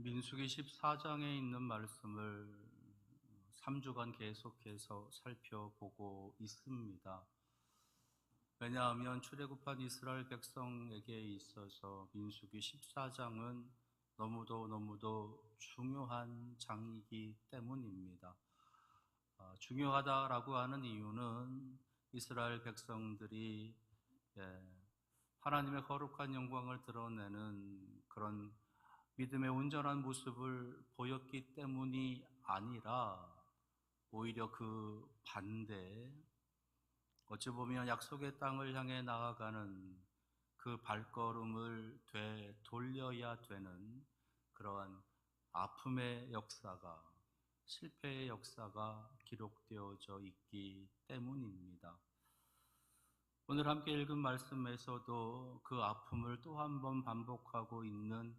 민수기 14장에 있는 말씀을 3주간 계속해서 살펴보고 있습니다. 왜냐하면 출애굽한 이스라엘 백성에게 있어서 민수기 14장은 너무도 중요한 장이기 때문입니다. 중요하다라고 하는 이유는 이스라엘 백성들이 하나님의 거룩한 영광을 드러내는 그런 믿음의 온전한 모습을 보였기 때문이 아니라 오히려 그 반대, 어찌 보면 약속의 땅을 향해 나아가는 그 발걸음을 되돌려야 되는 그러한 아픔의 역사가, 실패의 역사가 기록되어져 있기 때문입니다. 오늘 함께 읽은 말씀에서도 그 아픔을 또 한 번 반복하고 있는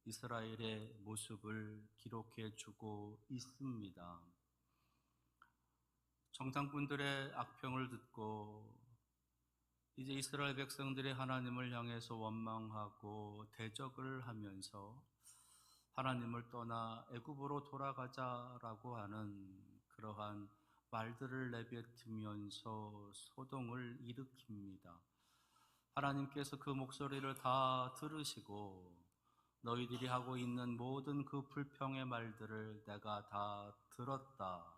이스라엘의 모습을 기록해 주고 있습니다. 정탐꾼들의 악평을 듣고 이제 이스라엘 백성들이 하나님을 향해서 원망하고 대적을 하면서 하나님을 떠나 애굽으로 돌아가자라고 하는 그러한 말들을 내뱉으면서 소동을 일으킵니다. 하나님께서 그 목소리를 다 들으시고 너희들이 하고 있는 모든 그 불평의 말들을 내가 다 들었다.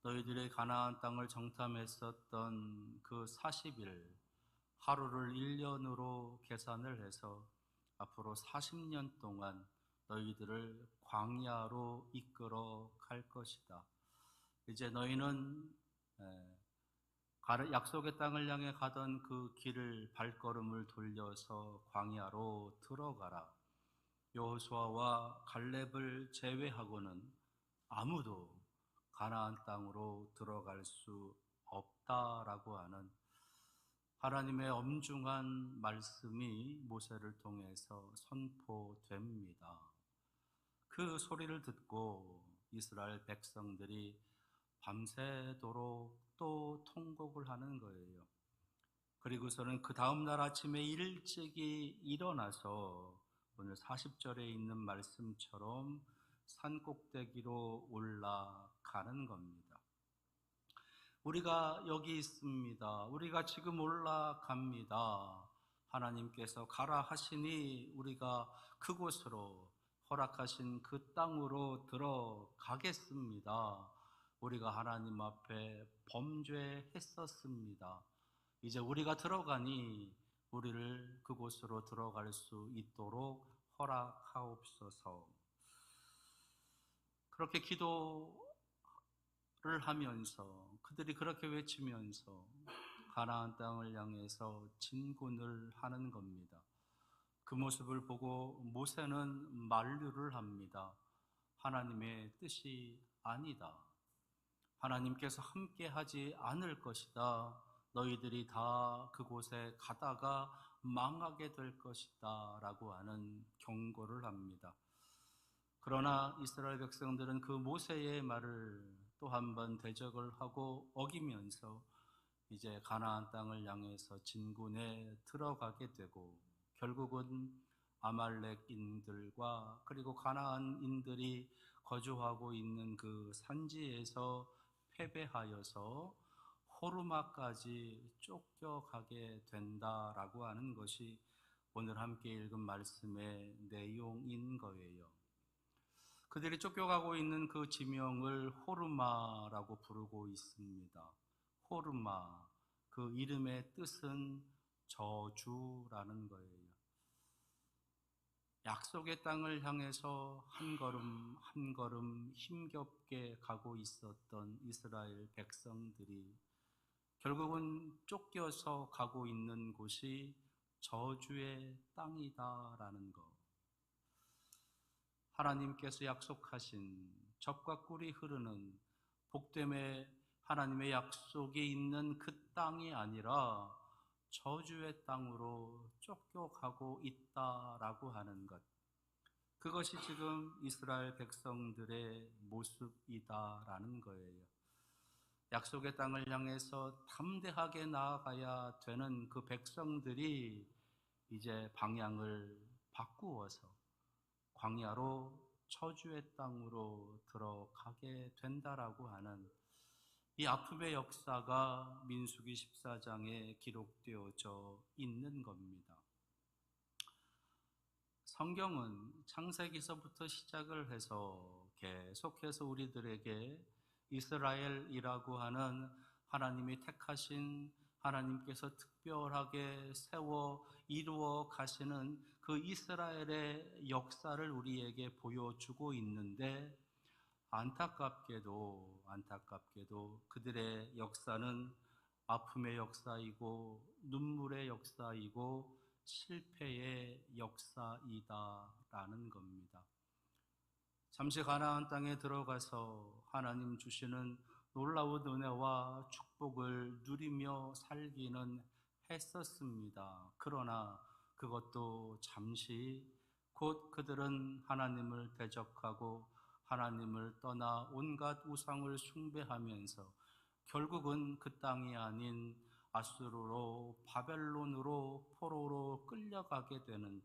너희들이 가나안 땅을 정탐했었던 그 40일, 하루를 1년으로 계산을 해서 앞으로 40년 동안 너희들을 광야로 이끌어 갈 것이다. 이제 너희는 약속의 땅을 향해 가던 그 길을 발걸음을 돌려서 광야로 들어가라. 여호수아와 갈렙을 제외하고는 아무도 가나안 땅으로 들어갈 수 없다라고 하는 하나님의 엄중한 말씀이 모세를 통해서 선포됩니다. 그 소리를 듣고 이스라엘 백성들이 밤새도록 또 통곡을 하는 거예요. 그리고서는 그 다음날 아침에 일찍이 일어나서 오늘 40절에 있는 말씀처럼 산꼭대기로 올라가는 겁니다. 우리가 여기 있습니다. 우리가 지금 올라갑니다. 하나님께서 가라 하시니 우리가 그곳으로 허락하신 그 땅으로 들어가겠습니다. 우리가 하나님 앞에 범죄했었습니다. 이제 우리가 들어가니 우리를 그곳으로 들어갈 수 있도록 허락하옵소서. 그렇게 기도를 하면서 그들이 그렇게 외치면서 가나안 땅을 향해서 진군을 하는 겁니다. 그 모습을 보고 모세는 만류를 합니다. 하나님의 뜻이 아니다. 하나님께서 함께 하지 않을 것이다. 너희들이 다 그곳에 가다가 망하게 될 것이다 라고 하는 경고를 합니다. 그러나 이스라엘 백성들은 그 모세의 말을 또 한 번 대적을 하고 어기면서 이제 가나안 땅을 향해서 진군에 들어가게 되고 결국은 아말렉인들과 그리고 가나안인들이 거주하고 있는 그 산지에서 패배하여서 호르마까지 쫓겨가게 된다라고 하는 것이 오늘 함께 읽은 말씀의 내용인 거예요. 그들이 쫓겨가고 있는 그 지명을 호르마라고 부르고 있습니다. 호르마, 그 이름의 뜻은 저주라는 거예요. 약속의 땅을 향해서 한 걸음 한 걸음 힘겹게 가고 있었던 이스라엘 백성들이 결국은 쫓겨서 가고 있는 곳이 저주의 땅이다라는 것. 하나님께서 약속하신 젖과 꿀이 흐르는 복됨의 하나님의 약속이 있는 그 땅이 아니라 저주의 땅으로 쫓겨가고 있다라고 하는 것. 그것이 지금 이스라엘 백성들의 모습이다라는 거예요. 약속의 땅을 향해서 담대하게 나아가야 되는 그 백성들이 이제 방향을 바꾸어서 광야로 저주의 땅으로 들어가게 된다라고 하는 이 아픔의 역사가 민수기 14장에 기록되어져 있는 겁니다. 성경은 창세기서부터 시작을 해서 계속해서 우리들에게 이스라엘이라고 하는 하나님이 택하신, 하나님께서 특별하게 세워 이루어 가시는 그 이스라엘의 역사를 우리에게 보여주고 있는데, 안타깝게도 그들의 역사는 아픔의 역사이고 눈물의 역사이고 실패의 역사이다라는 겁니다. 잠시 가나안 땅에 들어가서 하나님 주시는 놀라운 은혜와 축복을 누리며 살기는 했었습니다. 그러나 그것도 잠시, 곧 그들은 하나님을 대적하고 하나님을 떠나 온갖 우상을 숭배하면서 결국은 그 땅이 아닌 아수르로, 바벨론으로, 포로로 끌려가게 되는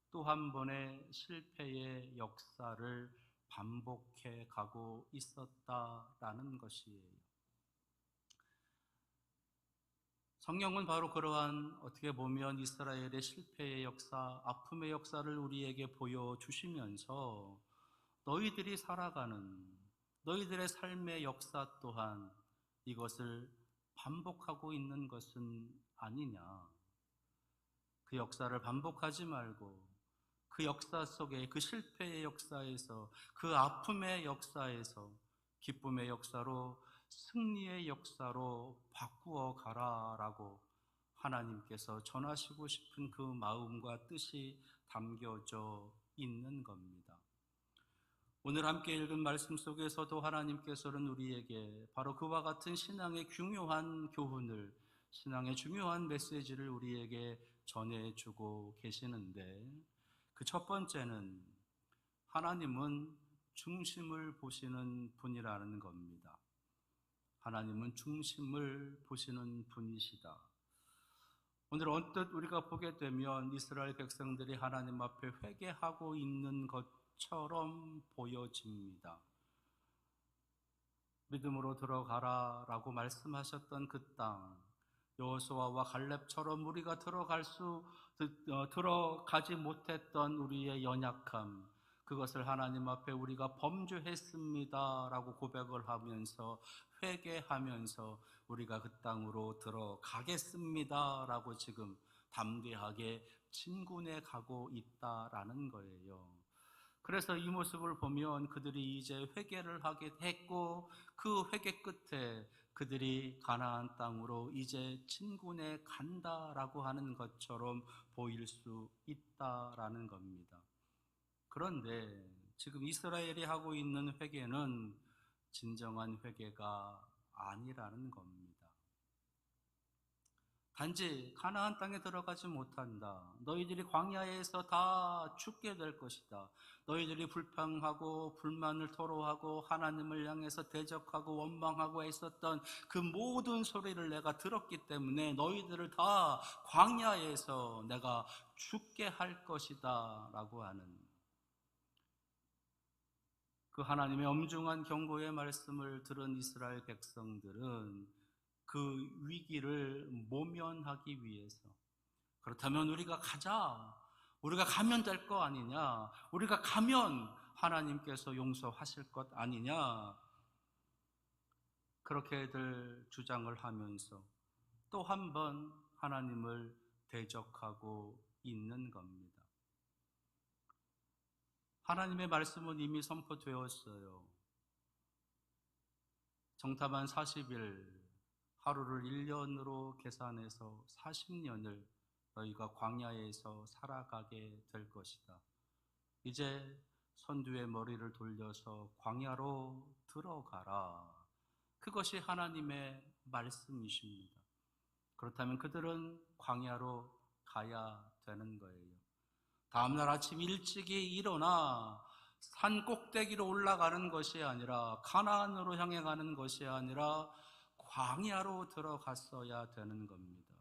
또 한 번의 실패의 역사를 반복해 가고 있었다라는 것이에요. 성경은 바로 그러한, 어떻게 보면 이스라엘의 실패의 역사, 아픔의 역사를 우리에게 보여주시면서 너희들이 살아가는 너희들의 삶의 역사 또한 이것을 반복하고 있는 것은 아니냐. 그 역사를 반복하지 말고 그 역사 속에, 그 실패의 역사에서, 그 아픔의 역사에서 기쁨의 역사로, 승리의 역사로 바꾸어 가라라고 하나님께서 전하시고 싶은 그 마음과 뜻이 담겨져 있는 겁니다. 오늘 함께 읽은 말씀 속에서도 하나님께서는 우리에게 바로 그와 같은 신앙의 중요한 교훈을, 신앙의 중요한 메시지를 우리에게 전해주고 계시는데, 그 첫 번째는 하나님은 중심을 보시는 분이라는 겁니다. 하나님은 중심을 보시는 분이시다. 오늘 언뜻 우리가 보게 되면 이스라엘 백성들이 하나님 앞에 회개하고 있는 것처럼 보여집니다. 믿음으로 들어가라 라고 말씀하셨던 그 땅, 여호수아와 갈렙처럼 우리가 들어가지 못했던 우리의 연약함, 그것을 하나님 앞에 우리가 범죄했습니다 라고 고백을 하면서, 회개하면서 우리가 그 땅으로 들어가겠습니다 라고 지금 담대하게 진군해 가고 있다라는 거예요. 그래서 이 모습을 보면 그들이 이제 회개를 하게 했고, 그 회개 끝에 그들이 가나안 땅으로 이제 진군해 간다라고 하는 것처럼 보일 수 있다라는 겁니다. 그런데 지금 이스라엘이 하고 있는 회개는 진정한 회개가 아니라는 겁니다. 단지 가나안 땅에 들어가지 못한다, 너희들이 광야에서 다 죽게 될 것이다, 너희들이 불평하고 불만을 토로하고 하나님을 향해서 대적하고 원망하고 했었던 그 모든 소리를 내가 들었기 때문에 너희들을 다 광야에서 내가 죽게 할 것이다 라고 하는 그 하나님의 엄중한 경고의 말씀을 들은 이스라엘 백성들은 그 위기를 모면하기 위해서, 그렇다면 우리가 가자, 우리가 가면 될 거 아니냐, 우리가 가면 하나님께서 용서하실 것 아니냐, 그렇게들 주장을 하면서 또 한 번 하나님을 대적하고 있는 겁니다. 하나님의 말씀은 이미 선포되었어요. 정탐한 40일, 하루를 1년으로 계산해서 40년을 너희가 광야에서 살아가게 될 것이다. 이제 선두의 머리를 돌려서 광야로 들어가라. 그것이 하나님의 말씀이십니다. 그렇다면 그들은 광야로 가야 되는 거예요. 다음날 아침 일찍이 일어나 산 꼭대기로 올라가는 것이 아니라, 가나안으로 향해 가는 것이 아니라 광야로 들어갔어야 되는 겁니다.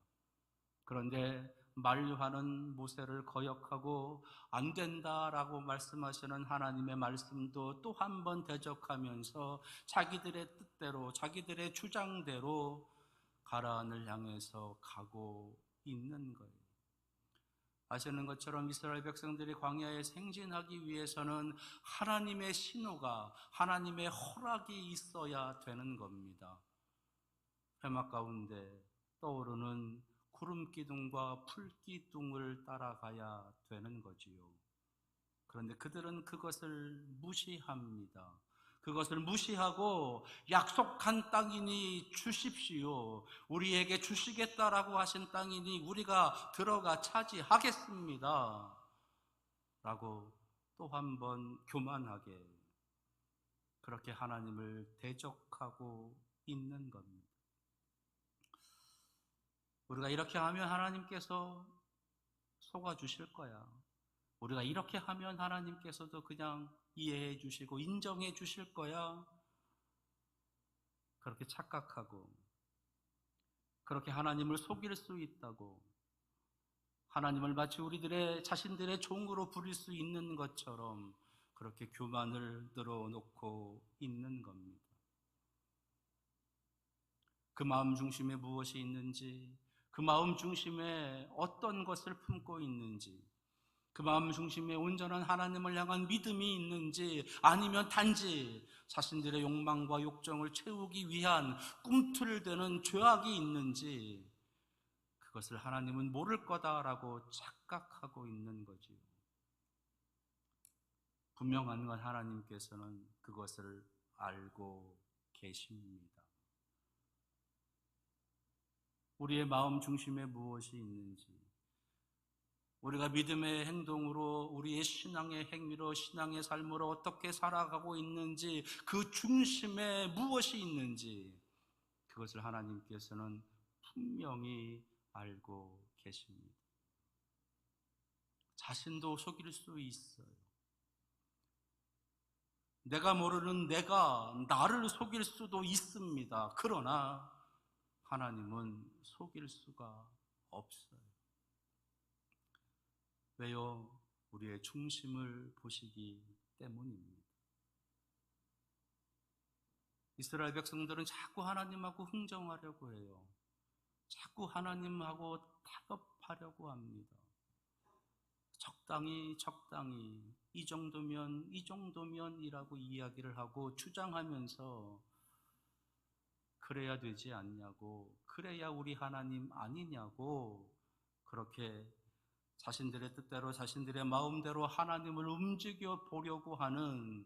그런데 만류하는 모세를 거역하고 안 된다라고 말씀하시는 하나님의 말씀도 또 한 번 대적하면서 자기들의 뜻대로, 자기들의 주장대로 가나안을 향해서 가고 있는 거예요. 아시는 것처럼 이스라엘 백성들이 광야에 행진하기 위해서는 하나님의 신호가, 하나님의 허락이 있어야 되는 겁니다. 회막 가운데 떠오르는 구름 기둥과 풀 기둥을 따라가야 되는 거지요. 그런데 그들은 그것을 무시합니다. 그것을 무시하고 약속한 땅이니 주십시오. 우리에게 주시겠다라고 하신 땅이니 우리가 들어가 차지하겠습니다. 라고 또 한 번 교만하게 그렇게 하나님을 대적하고 있는 겁니다. 우리가 이렇게 하면 하나님께서 속아주실 거야. 우리가 이렇게 하면 하나님께서도 그냥 이해해 주시고 인정해 주실 거야. 그렇게 착각하고 그렇게 하나님을 속일 수 있다고, 하나님을 마치 우리들의 자신들의 종으로 부릴 수 있는 것처럼 그렇게 교만을 늘어놓고 있는 겁니다. 그 마음 중심에 무엇이 있는지, 그 마음 중심에 어떤 것을 품고 있는지, 그 마음 중심에 온전한 하나님을 향한 믿음이 있는지, 아니면 단지 자신들의 욕망과 욕정을 채우기 위한 꿈틀대는 죄악이 있는지, 그것을 하나님은 모를 거다라고 착각하고 있는 거지요. 분명한 건 하나님께서는 그것을 알고 계십니다. 우리의 마음 중심에 무엇이 있는지, 우리가 믿음의 행동으로, 우리의 신앙의 행위로, 신앙의 삶으로 어떻게 살아가고 있는지, 그 중심에 무엇이 있는지, 그것을 하나님께서는 분명히 알고 계십니다. 자신도 속일 수 있어요. 내가 모르는 내가 나를 속일 수도 있습니다. 그러나 하나님은 속일 수가 없어요. 왜요? 우리의 중심을 보시기 때문입니다. 이스라엘 백성들은 자꾸 하나님하고 흥정하려고 해요. 자꾸 하나님하고 타협하려고 합니다. 적당히 이 정도면이라고 이야기를 하고 주장하면서 그래야 되지 않냐고, 그래야 우리 하나님 아니냐고, 그렇게 자신들의 뜻대로 자신들의 마음대로 하나님을 움직여 보려고 하는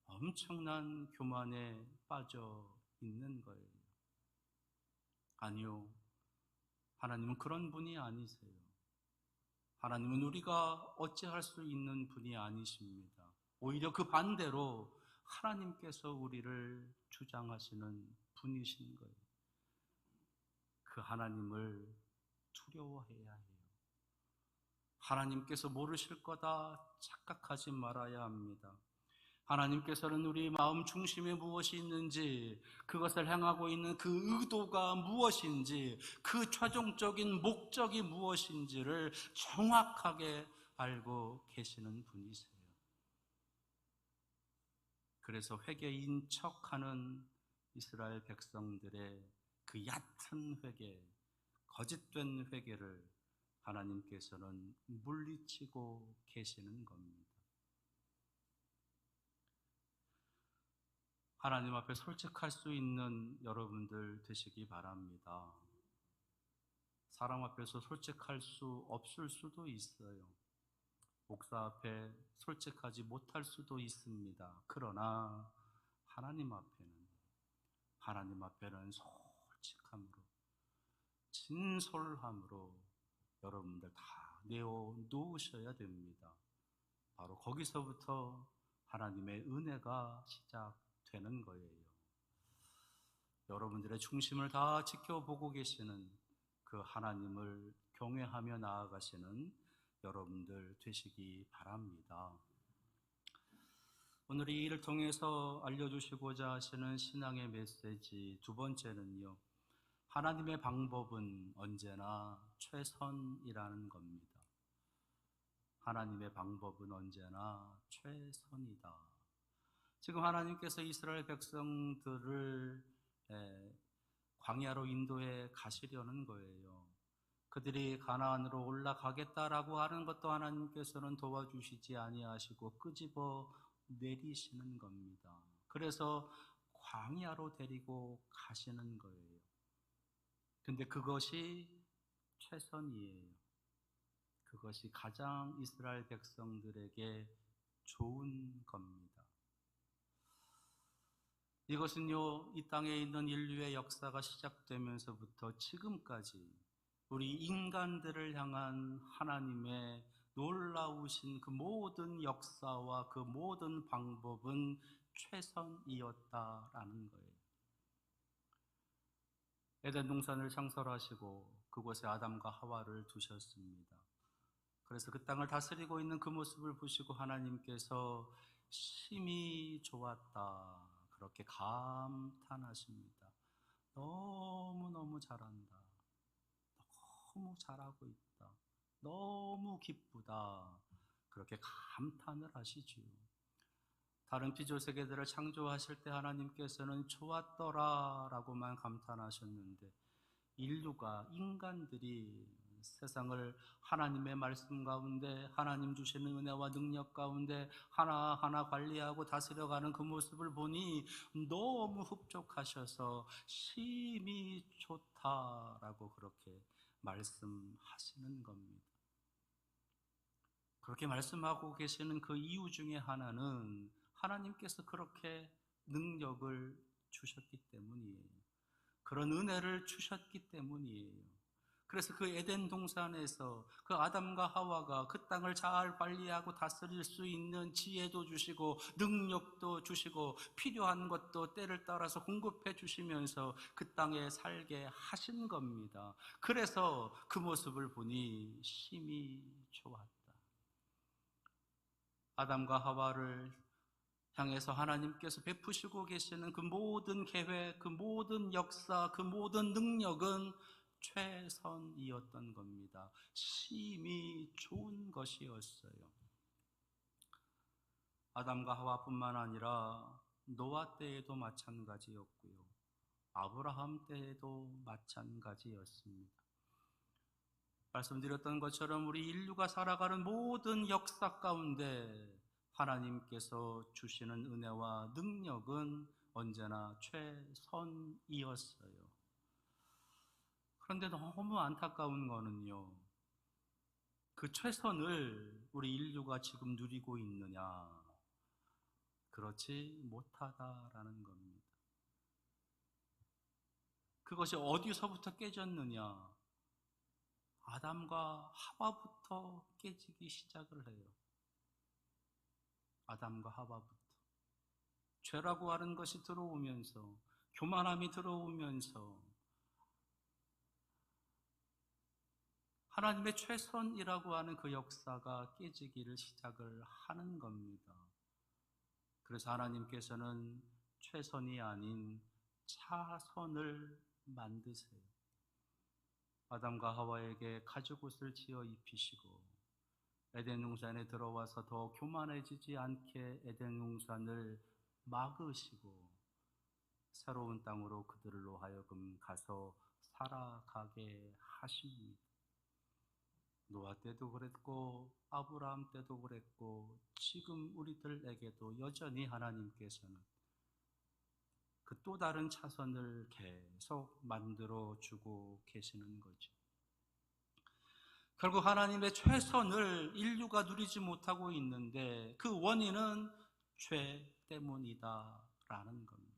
엄청난 교만에 빠져 있는 거예요. 아니요, 하나님은 그런 분이 아니세요. 하나님은 우리가 어찌할 수 있는 분이 아니십니다. 오히려 그 반대로 하나님께서 우리를 주장하시는 분이신 거예요. 그 하나님을 두려워해야 해요. 하나님께서 모르실 거다 착각하지 말아야 합니다. 하나님께서는 우리 마음 중심에 무엇이 있는지, 그것을 향하고 있는 그 의도가 무엇인지, 그 최종적인 목적이 무엇인지를 정확하게 알고 계시는 분이세요. 그래서 회개인 척하는 이스라엘 백성들의 그 얕은 회개, 거짓된 회개를 하나님께서는 물리치고 계시는 겁니다. 하나님 앞에 솔직할 수 있는 여러분들 되시기 바랍니다. 사람 앞에서 솔직할 수 없을 수도 있어요. 목사 앞에 솔직하지 못할 수도 있습니다. 그러나 하나님 앞에는 솔직함으로, 진솔함으로 여러분들 다 내어놓으셔야 됩니다. 바로 거기서부터 하나님의 은혜가 시작되는 거예요. 여러분들의 중심을 다 지켜보고 계시는 그 하나님을 경외하며 나아가시는 여러분들 되시기 바랍니다. 오늘 이 일을 통해서 알려주시고자 하시는 신앙의 메시지 두 번째는요, 하나님의 방법은 언제나 최선이라는 겁니다. 하나님의 방법은 언제나 최선이다. 지금 하나님께서 이스라엘 백성들을 광야로 인도해 가시려는 거예요. 그들이 가나안으로 올라가겠다라고 하는 것도 하나님께서는 도와주시지 아니하시고 끄집어 내리시는 겁니다. 그래서 광야로 데리고 가시는 거예요. 근데 그것이 최선이에요. 그것이 가장 이스라엘 백성들에게 좋은 겁니다. 이것은요, 이 땅에 있는 인류의 역사가 시작되면서부터 지금까지 우리 인간들을 향한 하나님의 놀라우신 그 모든 역사와 그 모든 방법은 최선이었다라는 거예요. 에덴 동산을 창설하시고 그곳에 아담과 하와를 두셨습니다. 그래서 그 땅을 다스리고 있는 그 모습을 보시고 하나님께서 심히 좋았다, 그렇게 감탄하십니다. 너무너무 잘한다, 너무 잘하고 있다, 너무 기쁘다, 그렇게 감탄을 하시지요. 다른 피조세계들을 창조하실 때 하나님께서는 좋았더라 라고만 감탄하셨는데, 인간들이 세상을 하나님의 말씀 가운데, 하나님 주시는 은혜와 능력 가운데 하나하나 관리하고 다스려가는 그 모습을 보니 너무 흡족하셔서 심히 좋다라고 그렇게 말씀하시는 겁니다. 그렇게 말씀하고 계시는 그 이유 중에 하나는 하나님께서 그렇게 능력을 주셨기 때문이에요. 그런 은혜를 주셨기 때문이에요. 그래서 그 에덴 동산에서 그 아담과 하와가 그 땅을 잘 관리하고 다스릴 수 있는 지혜도 주시고 능력도 주시고 필요한 것도 때를 따라서 공급해 주시면서 그 땅에 살게 하신 겁니다. 그래서 그 모습을 보니 심히 좋았다. 아담과 하와를 향해서 하나님께서 베푸시고 계시는 그 모든 계획, 그 모든 역사, 그 모든 능력은 최선이었던 겁니다. 심히 좋은 것이었어요. 아담과 하와뿐만 아니라 노아 때에도 마찬가지였고요, 아브라함 때에도 마찬가지였습니다. 말씀드렸던 것처럼 우리 인류가 살아가는 모든 역사 가운데 하나님께서 주시는 은혜와 능력은 언제나 최선이었어요. 그런데 너무 안타까운 거는요, 그 최선을 우리 인류가 지금 누리고 있느냐? 그렇지 못하다라는 겁니다. 그것이 어디서부터 깨졌느냐? 아담과 하와부터 깨지기 시작을 해요. 아담과 하와부터. 죄라고 하는 것이 들어오면서, 교만함이 들어오면서 하나님의 최선이라고 하는 그 역사가 깨지기를 시작을 하는 겁니다. 그래서 하나님께서는 최선이 아닌 차선을 만드세요. 아담과 하와에게 가죽옷을 지어 입히시고 에덴 동산에 들어와서 더 교만해지지 않게 에덴 동산을 막으시고 새로운 땅으로 그들로 하여금 가서 살아가게 하십니다. 노아 때도 그랬고 아브라함 때도 그랬고 지금 우리들에게도 여전히 하나님께서는 그 또 다른 차선을 계속 만들어주고 계시는 거죠. 결국 하나님의 최선을 인류가 누리지 못하고 있는데 그 원인은 죄 때문이다라는 겁니다.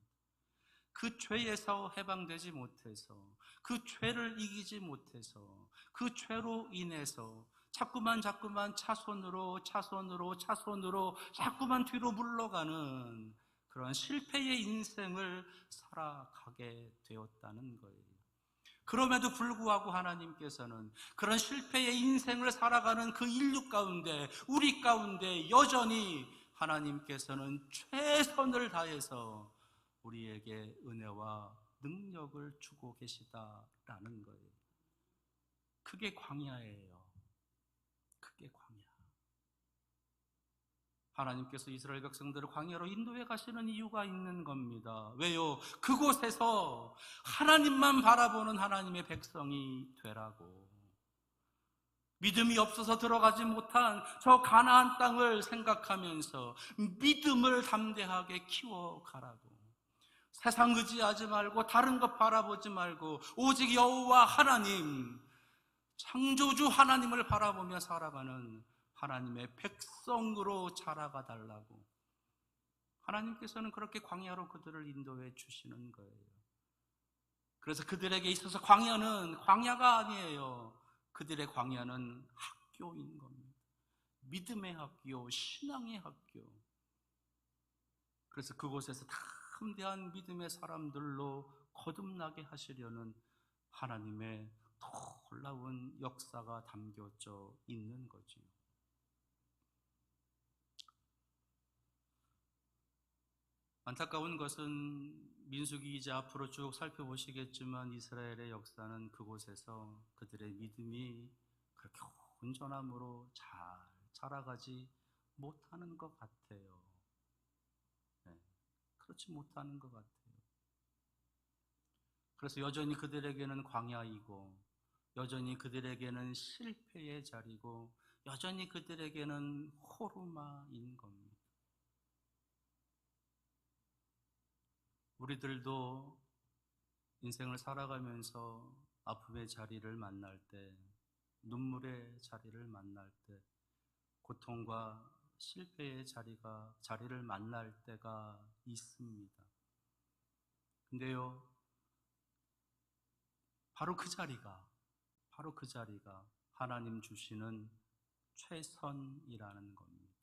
그 죄에서 해방되지 못해서, 그 죄를 이기지 못해서, 그 죄로 인해서 자꾸만 차선으로 자꾸만 뒤로 물러가는 그런 실패의 인생을 살아가게 되었다는 거예요. 그럼에도 불구하고 하나님께서는 그런 실패의 인생을 살아가는 그 인류 가운데, 우리 가운데 여전히 하나님께서는 최선을 다해서 우리에게 은혜와 능력을 주고 계시다라는 거예요. 그게 광야예요. 그게 광야. 하나님께서 이스라엘 백성들을 광야로 인도해 가시는 이유가 있는 겁니다. 왜요? 그곳에서 하나님만 바라보는 하나님의 백성이 되라고. 믿음이 없어서 들어가지 못한 저 가나안 땅을 생각하면서 믿음을 담대하게 키워가라고. 세상 의지하지 말고 다른 것 바라보지 말고 오직 여호와 하나님, 창조주 하나님을 바라보며 살아가는 하나님의 백성으로 자라가 달라고. 하나님께서는 그렇게 광야로 그들을 인도해 주시는 거예요. 그래서 그들에게 있어서 광야는 광야가 아니에요. 그들의 광야는 학교인 겁니다. 믿음의 학교, 신앙의 학교. 그래서 그곳에서 담대한 믿음의 사람들로 거듭나게 하시려는 하나님의 놀라운 역사가 담겨져 있는 거죠. 안타까운 것은 민수기 이제 앞으로 쭉 살펴보시겠지만 이스라엘의 역사는 그곳에서 그들의 믿음이 그렇게 온전함으로 잘 자라가지 못하는 것 같아요. 네, 그렇지 못하는 것 같아요. 그래서 여전히 그들에게는 광야이고 여전히 그들에게는 실패의 자리고 여전히 그들에게는 호르마인 겁니다. 우리들도 인생을 살아가면서 아픔의 자리를 만날 때, 눈물의 자리를 만날 때, 고통과 실패의 자리를 만날 때가 있습니다. 근데요, 바로 그 자리가 하나님 주시는 최선이라는 겁니다.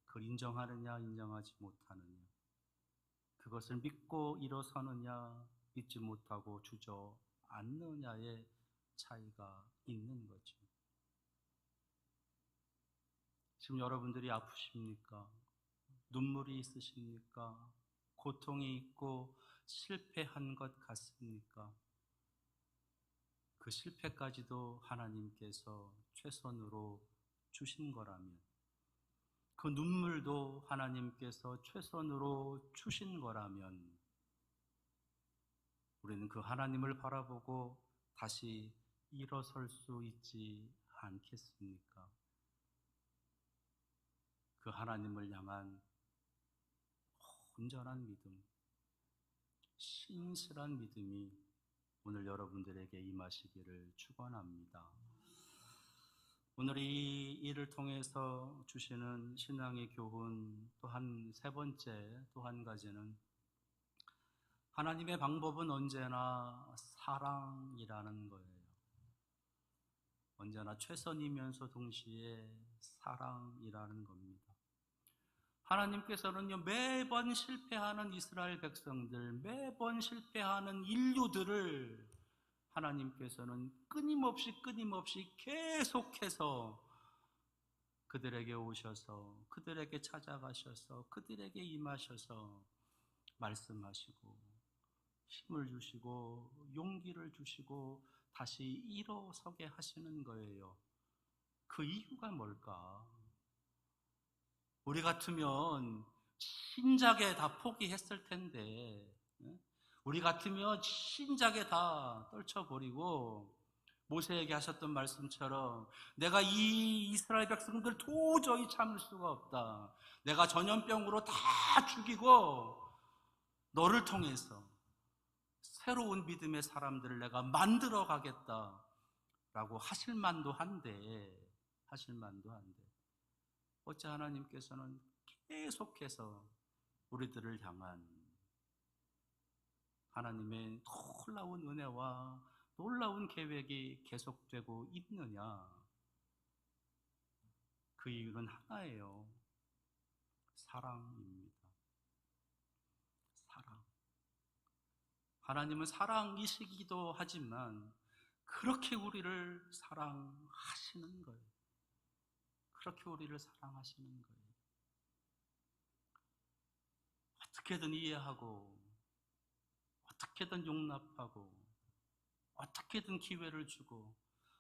그걸 인정하느냐, 인정하지 못하느냐. 그것을 믿고 일어서느냐, 믿지 못하고 주저앉느냐의 차이가 있는 거죠. 지금 여러분들이 아프십니까? 눈물이 있으십니까? 고통이 있고 실패한 것 같습니까? 그 실패까지도 하나님께서 최선으로 주신 거라면, 그 눈물도 하나님께서 최선으로 주신 거라면 우리는 그 하나님을 바라보고 다시 일어설 수 있지 않겠습니까? 그 하나님을 향한 온전한 믿음, 신실한 믿음이 오늘 여러분들에게 임하시기를 축원합니다. 오늘 이 일을 통해서 주시는 신앙의 교훈 또한 세 번째, 또 한 가지는 하나님의 방법은 언제나 사랑이라는 거예요. 언제나 최선이면서 동시에 사랑이라는 겁니다. 하나님께서는요, 매번 실패하는 이스라엘 백성들, 매번 실패하는 인류들을 하나님께서는 끊임없이 계속해서 그들에게 오셔서, 그들에게 찾아가셔서, 그들에게 임하셔서 말씀하시고 힘을 주시고 용기를 주시고 다시 일어서게 하시는 거예요. 그 이유가 뭘까? 우리 같으면 신작에 다 포기했을 텐데, 우리 같으면 신작에 다 떨쳐버리고 모세에게 하셨던 말씀처럼 내가 이 이스라엘 백성들 도저히 참을 수가 없다. 내가 전염병으로 다 죽이고 너를 통해서 새로운 믿음의 사람들을 내가 만들어 가겠다라고 하실 만도 한데 어째 하나님께서는 계속해서 우리들을 향한 하나님의 놀라운 은혜와 놀라운 계획이 계속되고 있느냐? 그 이유는 하나예요. 사랑입니다. 사랑. 하나님은 사랑이시기도 하지만 그렇게 우리를 사랑하시는 거예요. 그렇게 우리를 사랑하시는 거예요. 어떻게든 이해하고 어떻게든 용납하고 어떻게든 기회를 주고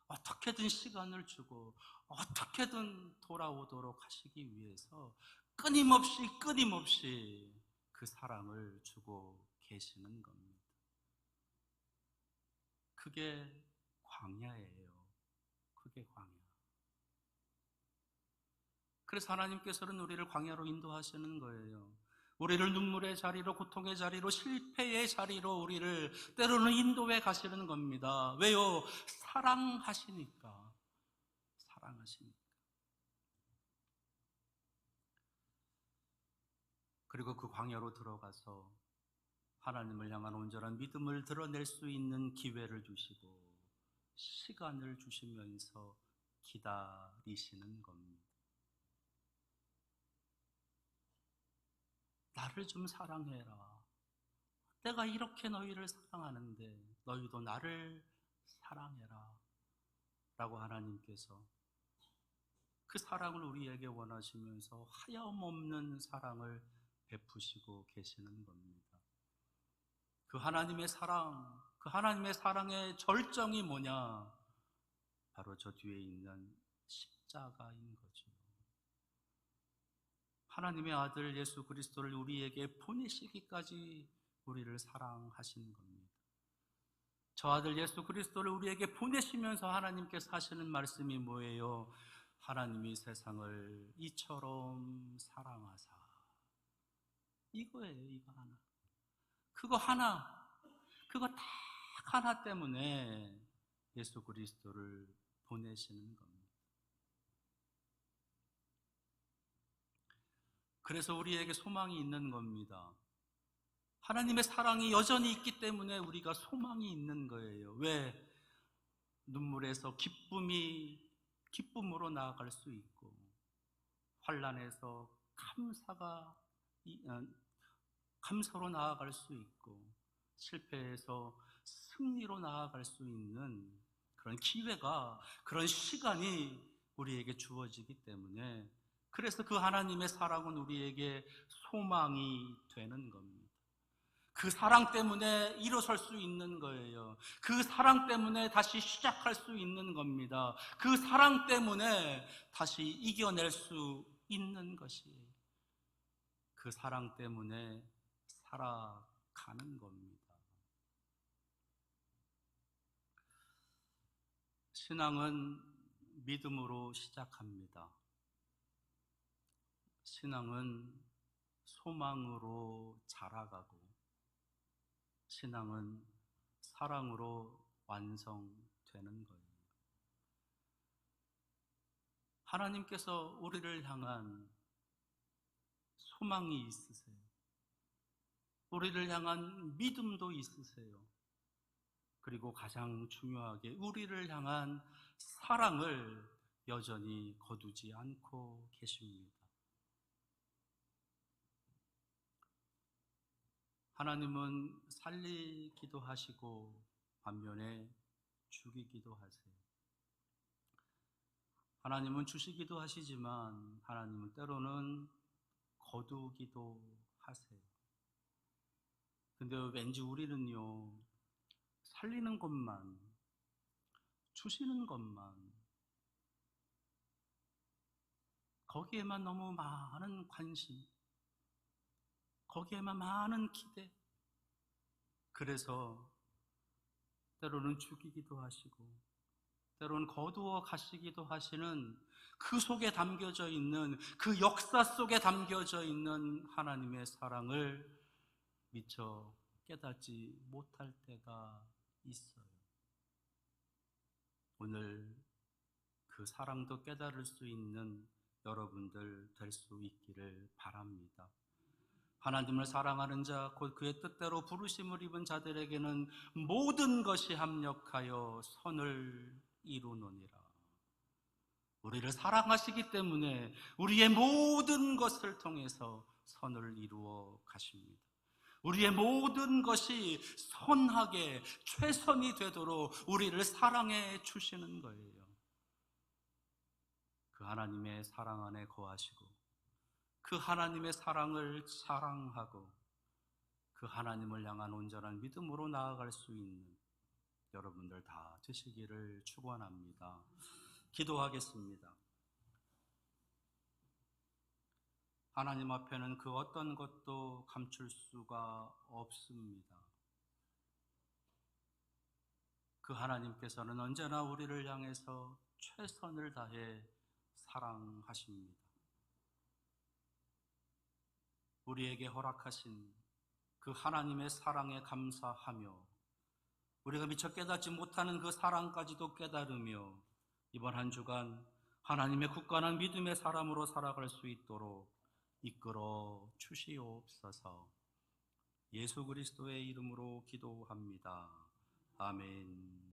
어떻게든 시간을 주고 어떻게든 돌아오도록 하시기 위해서 끊임없이 그 사랑을 주고 계시는 겁니다. 그게 광야예요. 그게 광야. 그래서 하나님께서는 우리를 광야로 인도하시는 거예요. 우리를 눈물의 자리로, 고통의 자리로, 실패의 자리로 우리를 때로는 인도해 가시는 겁니다. 왜요? 사랑하시니까. 사랑하시니까. 그리고 그 광야로 들어가서 하나님을 향한 온전한 믿음을 드러낼 수 있는 기회를 주시고 시간을 주시면서 기다리시는 겁니다. 나를 좀 사랑해라. 내가 이렇게 너희를 사랑하는데 너희도 나를 사랑해라. 라고 하나님께서 그 사랑을 우리에게 원하시면서 하염없는 사랑을 베푸시고 계시는 겁니다. 그 하나님의 사랑, 그 하나님의 사랑의 절정이 뭐냐? 바로 저 뒤에 있는 십자가인 거죠. 하나님의 아들 예수 그리스도를 우리에게 보내시기까지 우리를 사랑하신 겁니다. 저 아들 예수 그리스도를 우리에게 보내시면서 하나님께서 하시는 말씀이 뭐예요? 하나님이 세상을 이처럼 사랑하사. 이거예요, 이거 하나. 그거 하나, 그거 딱 하나 때문에 예수 그리스도를 보내시는 겁니다. 그래서 우리에게 소망이 있는 겁니다. 하나님의 사랑이 여전히 있기 때문에 우리가 소망이 있는 거예요. 왜? 눈물에서 기쁨으로 나아갈 수 있고, 환난에서 감사로 나아갈 수 있고, 실패에서 승리로 나아갈 수 있는 그런 기회가, 그런 시간이 우리에게 주어지기 때문에, 그래서 그 하나님의 사랑은 우리에게 소망이 되는 겁니다. 그 사랑 때문에 일어설 수 있는 거예요. 그 사랑 때문에 다시 시작할 수 있는 겁니다. 그 사랑 때문에 다시 이겨낼 수 있는 것이 그 사랑 때문에 살아가는 겁니다. 신앙은 믿음으로 시작합니다. 신앙은 소망으로 자라가고 신앙은 사랑으로 완성되는 거예요. 하나님께서 우리를 향한 소망이 있으세요. 우리를 향한 믿음도 있으세요. 그리고 가장 중요하게 우리를 향한 사랑을 여전히 거두지 않고 계십니다. 하나님은 살리기도 하시고 반면에 죽이기도 하세요. 하나님은 주시기도 하시지만 하나님은 때로는 거두기도 하세요. 근데 왠지 우리는요, 살리는 것만, 주시는 것만, 거기에만 너무 많은 관심, 거기에만 많은 기대, 그래서 때로는 죽이기도 하시고 때로는 거두어 가시기도 하시는 그 속에 담겨져 있는, 그 역사 속에 담겨져 있는 하나님의 사랑을 미처 깨닫지 못할 때가 있어요. 오늘 그 사랑도 깨달을 수 있는 여러분들 될 수 있기를 바랍니다. 하나님을 사랑하는 자, 곧 그의 뜻대로 부르심을 입은 자들에게는 모든 것이 합력하여 선을 이루노니라. 우리를 사랑하시기 때문에 우리의 모든 것을 통해서 선을 이루어 가십니다. 우리의 모든 것이 선하게 최선이 되도록 우리를 사랑해 주시는 거예요. 그 하나님의 사랑 안에 거하시고 그 하나님의 사랑을 사랑하고 그 하나님을 향한 온전한 믿음으로 나아갈 수 있는 여러분들 다 되시기를 축원합니다. 기도하겠습니다. 하나님 앞에는 그 어떤 것도 감출 수가 없습니다. 그 하나님께서는 언제나 우리를 향해서 최선을 다해 사랑하십니다. 우리에게 허락하신 그 하나님의 사랑에 감사하며 우리가 미처 깨닫지 못하는 그 사랑까지도 깨달으며 이번 한 주간 하나님의 굳건한 믿음의 사람으로 살아갈 수 있도록 이끌어 주시옵소서. 예수 그리스도의 이름으로 기도합니다. 아멘.